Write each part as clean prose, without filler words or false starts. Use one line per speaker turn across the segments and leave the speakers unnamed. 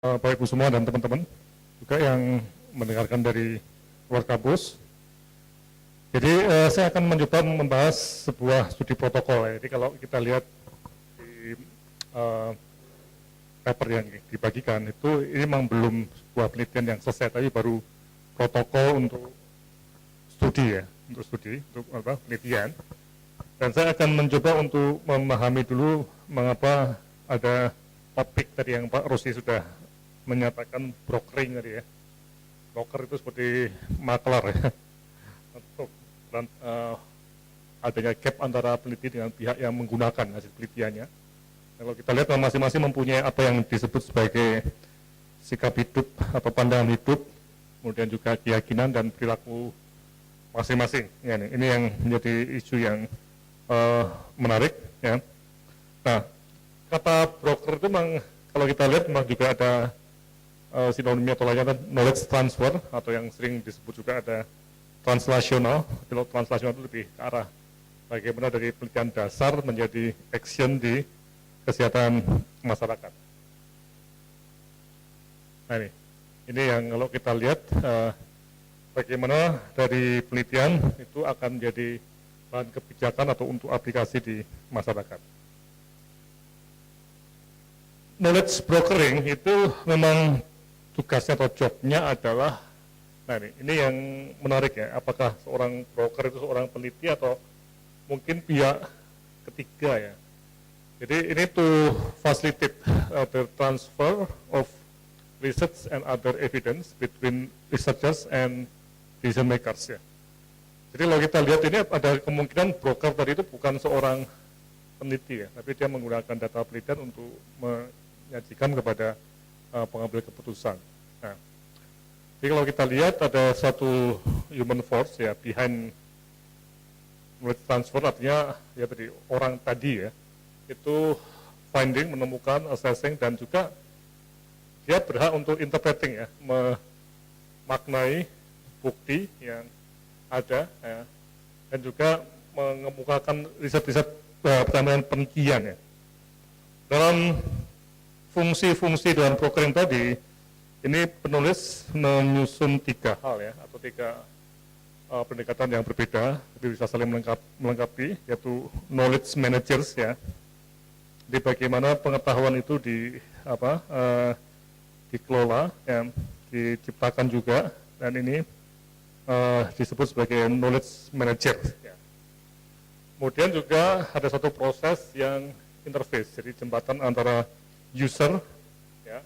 Bapak Ibu semua dan teman-teman juga yang mendengarkan dari luar kampus. Jadi saya akan mencoba membahas sebuah studi protokol. Jadi kalau kita lihat di paper yang dibagikan itu ini memang belum sebuah penelitian yang selesai, tapi baru protokol untuk studi ya, untuk penelitian. Dan saya akan mencoba untuk memahami dulu mengapa ada topik tadi yang Pak Rosi sudah menyatakan brokering tadi ya. Broker itu seperti maklar ya. Untuk adanya gap antara peneliti dengan pihak yang menggunakan hasil penelitiannya. Kalau kita lihat masing-masing mempunyai apa yang disebut sebagai sikap hidup atau pandangan hidup, kemudian juga keyakinan dan perilaku masing-masing. Ya, ini yang menjadi isu yang menarik ya. Nah, kata broker itu memang kalau kita lihat memang juga ada sinonimnya atau lainnya knowledge transfer atau yang sering disebut juga ada translasional. Kalau translasional itu lebih ke arah bagaimana dari penelitian dasar menjadi action di kesehatan masyarakat. Nah ini yang kalau kita lihat bagaimana dari penelitian itu akan menjadi bahan kebijakan atau untuk aplikasi di masyarakat. Knowledge brokering itu memang tugasnya atau jobnya adalah, nah ini yang menarik ya, apakah seorang broker itu seorang peneliti atau mungkin pihak ketiga ya. Jadi ini to facilitate the transfer of research and other evidence between researchers and decision makers ya. Jadi kalau kita lihat ini ada kemungkinan broker tadi itu bukan seorang peneliti ya, tapi dia menggunakan data penelitian untuk menyajikan kepada pengambil keputusan. Nah, jadi kalau kita lihat ada satu human force ya behind knowledge transfer, artinya ya tadi orang tadi ya itu finding, menemukan, assessing dan juga dia berhak untuk interpreting ya, memaknai bukti yang ada ya, dan juga mengemukakan riset-riset penelitian ya. Dalam fungsi-fungsi dalam brokering tadi, ini penulis menyusun 3 hal ya, atau 3 pendekatan yang berbeda, tapi bisa saling melengkapi, yaitu knowledge managers ya. Jadi bagaimana pengetahuan itu dikelola, ya, diciptakan juga, dan ini disebut sebagai knowledge manager. Ya. Kemudian juga ada satu proses yang interface, jadi jembatan antara user ya,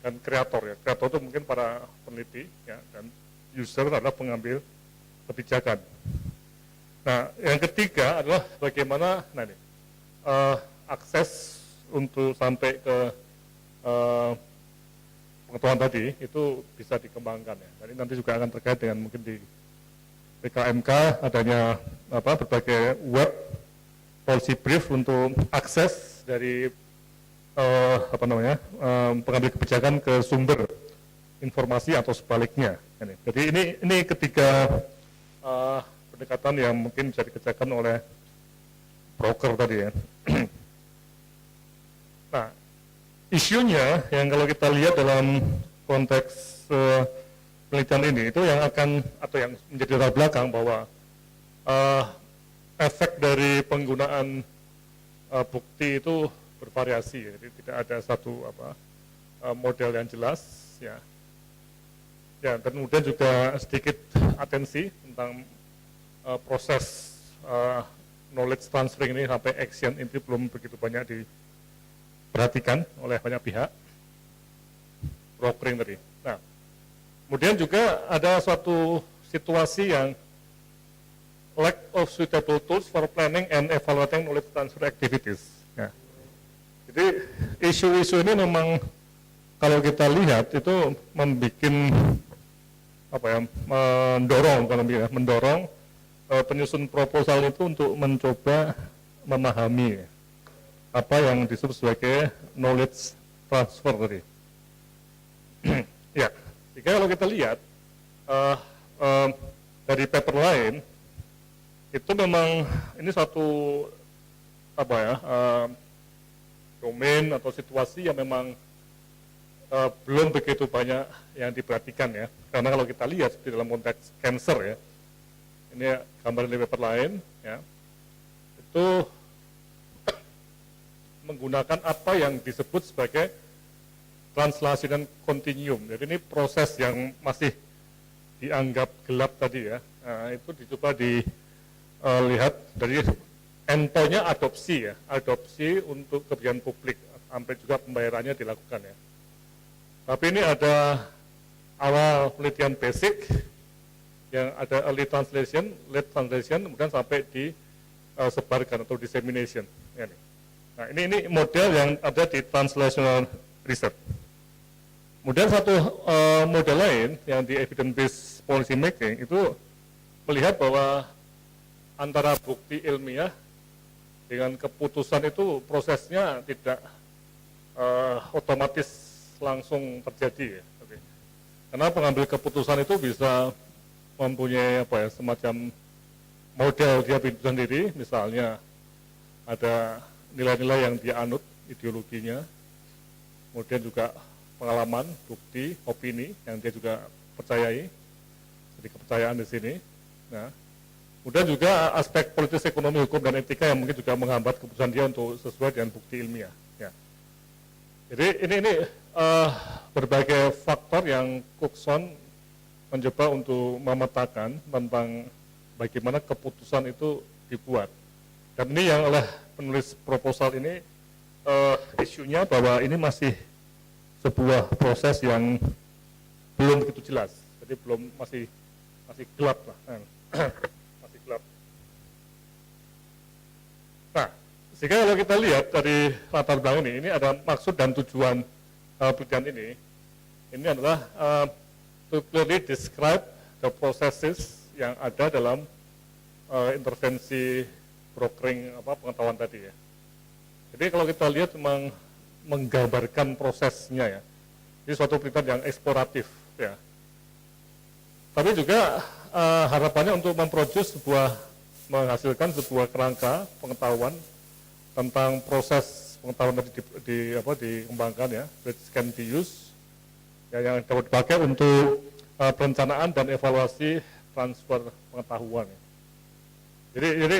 dan kreator ya. Kreator itu mungkin para peneliti ya, dan user adalah pengambil kebijakan. Nah, yang ketiga adalah bagaimana akses untuk sampai ke pengetahuan tadi itu bisa dikembangkan ya. Jadi nanti juga akan terkait dengan mungkin di PKMK adanya berbagai web policy brief untuk akses dari pengambil kebijakan ke sumber informasi atau sebaliknya. Jadi ini ketiga pendekatan yang mungkin bisa dikerjakan oleh broker tadi ya. Nah, isunya yang kalau kita lihat dalam konteks penelitian ini itu yang akan atau yang menjadi latar belakang bahwa efek dari penggunaan bukti itu bervariasi, jadi tidak ada satu model yang jelas ya. Ya, dan kemudian juga sedikit atensi tentang proses knowledge transferring ini sampai action ini belum begitu banyak diperhatikan oleh banyak pihak brokering tadi. Nah, kemudian juga ada suatu situasi yang lack of suitable tools for planning and evaluating knowledge transfer activities. Ya. Jadi isu-isu ini memang kalau kita lihat itu mendorong penyusun proposal itu untuk mencoba memahami apa yang disebut sebagai knowledge transfer tadi. Ya, jika kalau kita lihat dari paper lain itu memang ini suatu domain atau situasi yang memang belum begitu banyak yang diperhatikan ya. Karena kalau kita lihat di dalam konteks cancer ya, ini gambar dari paper lain ya, itu menggunakan apa yang disebut sebagai translation continuum. Jadi ini proses yang masih dianggap gelap tadi ya. Nah, itu dicoba dilihat dari endpoint-nya adopsi ya, adopsi untuk kebijakan publik, sampai juga pembayarannya dilakukan ya. Tapi ini ada awal penelitian basic, yang ada early translation, late translation, kemudian sampai disebarkan atau dissemination. Ya, nih. Nah ini model yang ada di translational research. Kemudian satu model lain yang di evidence-based policy making itu melihat bahwa antara bukti ilmiah dengan keputusan itu prosesnya tidak otomatis langsung terjadi ya. Okay. Karena pengambil keputusan itu bisa mempunyai semacam model dia sendiri, misalnya ada nilai-nilai yang dia anut, ideologinya, kemudian juga pengalaman, bukti, opini yang dia juga percayai, jadi kepercayaan di sini. Nah, kemudian juga aspek politis, ekonomi, hukum, dan etika yang mungkin juga menghambat keputusan dia untuk sesuai dengan bukti ilmiah. Ya. Jadi ini berbagai faktor yang Cookson mencoba untuk memetakan tentang bagaimana keputusan itu dibuat. Dan ini yang oleh penulis proposal ini isunya bahwa ini masih sebuah proses yang belum begitu jelas. Jadi masih gelap lah. Masih gelap. Nah, sehingga kalau kita lihat dari latar belakang ini ada maksud dan tujuan penelitian ini adalah to clearly describe the processes yang ada dalam intervensi brokering pengetahuan tadi ya. Jadi kalau kita lihat memang menggambarkan prosesnya ya. Ini suatu penelitian yang eksploratif ya. Tapi juga harapannya untuk menghasilkan sebuah kerangka pengetahuan tentang proses pengetahuan tadi dikembangkan ya, which can be used ya, yang dapat dipakai untuk perencanaan dan evaluasi transfer pengetahuan. Ya. Jadi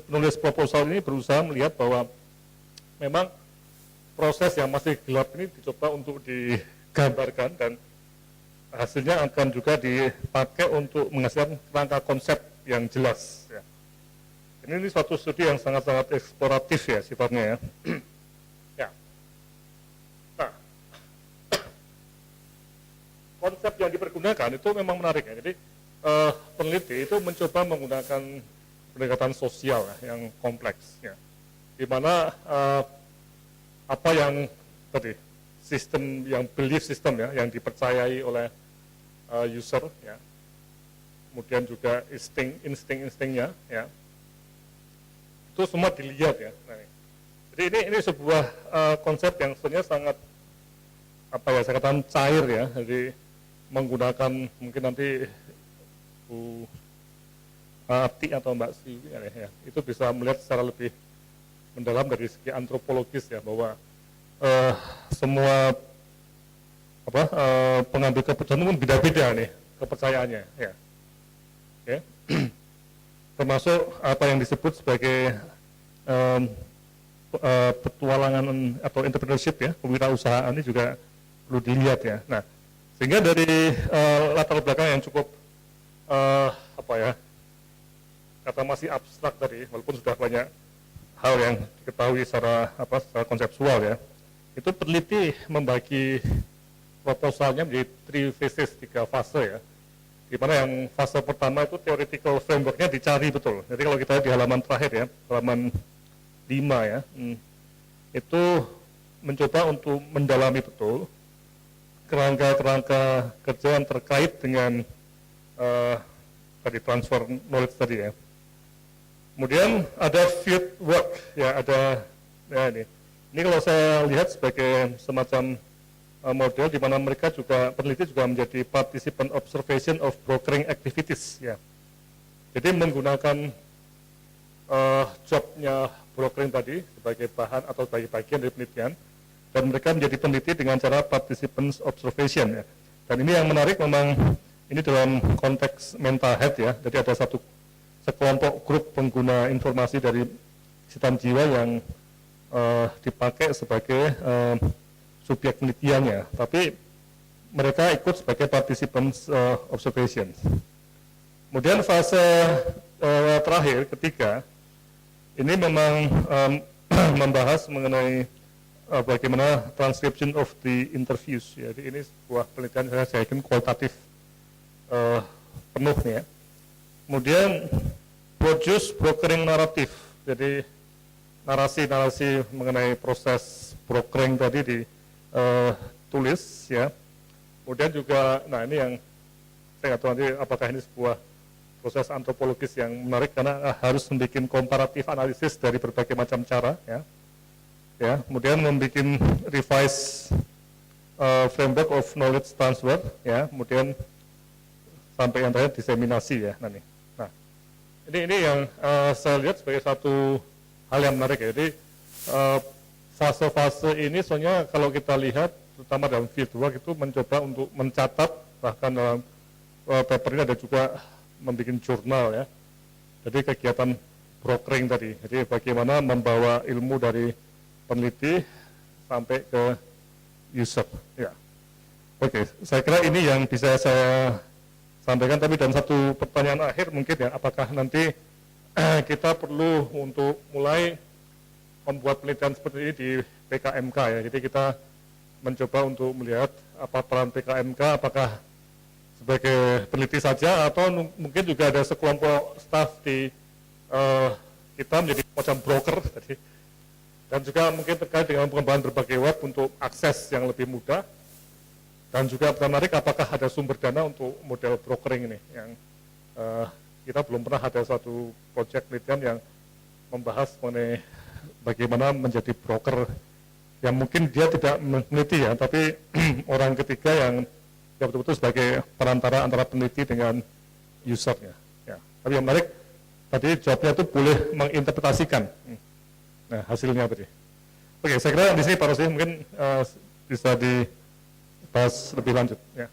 penulis proposal ini berusaha melihat bahwa memang proses yang masih gelap ini dicoba untuk digambarkan dan hasilnya akan juga dipakai untuk menghasilkan rangka konsep yang jelas. Ya. Ini suatu studi yang sangat-sangat eksploratif ya sifatnya ya. Ya. Nah, konsep yang dipergunakan itu memang menarik ya. Jadi peneliti itu mencoba menggunakan pendekatan sosial ya, yang kompleks ya. Di mana apa yang tadi sistem yang belief system ya yang dipercayai oleh user ya. Kemudian juga instingnya ya. Itu semua dilihat ya. Nah, jadi ini sebuah konsep yang sebenarnya sangat saya katakan cair ya. Jadi menggunakan mungkin nanti Bu Ati atau Mbak Si ya, itu bisa melihat secara lebih mendalam dari segi antropologis ya bahwa semua pengambil keputusan itu beda-beda nih kepercayaannya ya. Okay. Termasuk apa yang disebut sebagai petualangan atau entrepreneurship ya, kewirausahaan ini juga perlu dilihat ya. Nah, sehingga dari latar belakang yang cukup kata masih abstrak tadi, walaupun sudah banyak hal yang diketahui secara konseptual ya, itu peneliti membagi proposalnya menjadi 3 fase ya. Di mana yang fase pertama itu theoretical framework-nya dicari betul. Jadi kalau kita lihat di halaman terakhir ya, halaman 5 ya, itu mencoba untuk mendalami betul kerangka-kerangka kerja yang terkait dengan tadi transfer knowledge tadi ya. Kemudian ada field work ya, ada ya ini. Ini kalau saya lihat sebagai semacam model di mana mereka juga peneliti juga menjadi participant observation of brokering activities ya. Jadi menggunakan jobnya brokering tadi sebagai bahan atau sebagai bagian dari penelitian dan mereka menjadi peneliti dengan cara participants observation ya. Dan ini yang menarik memang ini dalam konteks mental health ya. Jadi ada sekelompok grup pengguna informasi dari kesehatan jiwa yang dipakai sebagai subjek penelitiannya, tapi mereka ikut sebagai participants observation. Kemudian fase terakhir, ketiga, ini memang membahas mengenai bagaimana transcription of the interviews. Jadi ini sebuah penelitian saya yakin kualitatif penuh nih ya. Kemudian produce brokering naratif. Jadi narasi-narasi mengenai proses brokering tadi ditulis ya. Kemudian juga, nah ini yang saya nggak tahu nanti apakah ini sebuah proses antropologis yang menarik karena harus membuat komparatif analisis dari berbagai macam cara ya. Ya, kemudian membuat revise framework of knowledge transfer ya, kemudian sampai yang terakhir diseminasi ya nanti. Nah, ini yang saya lihat sebagai satu hal yang menarik ya. Jadi fase-fase ini soalnya kalau kita lihat terutama dalam fieldwork itu mencoba untuk mencatat, bahkan dalam paper ini ada juga membuat jurnal ya. Jadi kegiatan brokering tadi. Jadi bagaimana membawa ilmu dari peneliti sampai ke user ya. Oke, saya kira ini yang bisa saya sampaikan, tapi dalam satu pertanyaan akhir mungkin ya, apakah nanti kita perlu untuk mulai membuat penelitian seperti ini di PKMK ya. Jadi kita mencoba untuk melihat apa peran PKMK, apakah sebagai peneliti saja atau mungkin juga ada sekelompok staf di kita menjadi macam broker tadi. Dan juga mungkin terkait dengan pengembangan berbagai web untuk akses yang lebih mudah. Dan juga menarik apakah ada sumber dana untuk model brokering ini yang kita belum pernah ada suatu proyek penelitian yang membahas mengenai bagaimana menjadi broker yang mungkin dia tidak meneliti ya, tapi orang ketiga yang betul-betul sebagai perantara antara peneliti dengan usernya. Ya. Tapi yang menarik tadi jawabnya itu boleh menginterpretasikan hasilnya tadi. Oke, saya kira di sini Pak Rosi mungkin bisa dibahas lebih lanjut. Ya.